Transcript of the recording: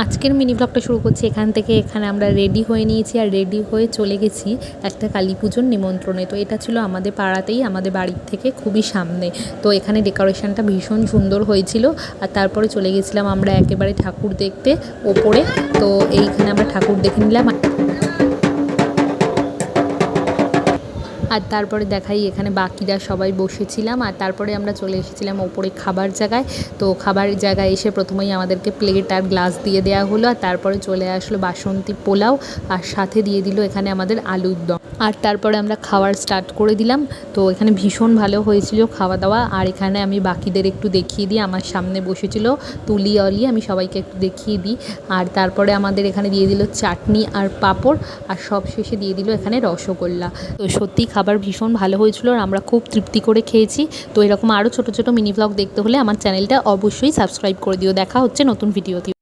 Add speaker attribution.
Speaker 1: আজকের মিনি ব্লগটা শুরু করছি এখান থেকে। এখানে আমরা রেডি হয়ে নিয়েছি আর রেডি হয়ে চলে গেছি একটা কালী পুজোর নিমন্ত্রণে। তো এটা ছিল আমাদের পাড়াতেই, আমাদের বাড়ির থেকে খুবই সামনে। তো এখানে ডেকোরেশনটা ভীষণ সুন্দর হয়েছিল। আর তারপরে চলে গেছিলাম আমরা একেবারে ঠাকুর দেখতে ওপরে। তো এইখানে আমরা ঠাকুর দেখে নিলাম। আর তারপরে দেখাই এখানে বাকিরা সবাই বসেছিলাম। আর তারপরে আমরা চলে এসেছিলাম ওপরে খাবার জায়গায়। তো খাবার জায়গায় এসে প্রথমেই আমাদেরকে প্লেট আর গ্লাস দিয়ে দেওয়া হলো। আর তারপরে চলে আসলো বাসন্তী পোলাও, আর সাথে দিয়ে দিল এখানে আমাদের আলুর দম। আর তারপরে আমরা খাওয়ার স্টার্ট করে দিলাম। তো এখানে ভীষণ ভালো হয়েছিল খাওয়া দাওয়া। আর এখানে আমি বাকিদের একটু দেখিয়ে দিই, আমার সামনে বসেছিল তুলি অলি, আমি সবাইকে একটু দেখিয়ে দিই। আর তারপরে আমাদের এখানে দিয়ে দিল চাটনি আর পাঁপড়, আর সব শেষে দিয়ে দিল এখানে রসগোল্লা। তো সত্যি খাবার ভীষণ ভালো হয়েছিল আর আমরা খুব তৃপ্তি করে খেয়েছি। তো এরকম আরও ছোটো ছোটো মিনি ব্লগ দেখতে হলে আমার চ্যানেলটা অবশ্যই সাবস্ক্রাইব করে দিও। দেখা হচ্ছে নতুন ভিডিওতে।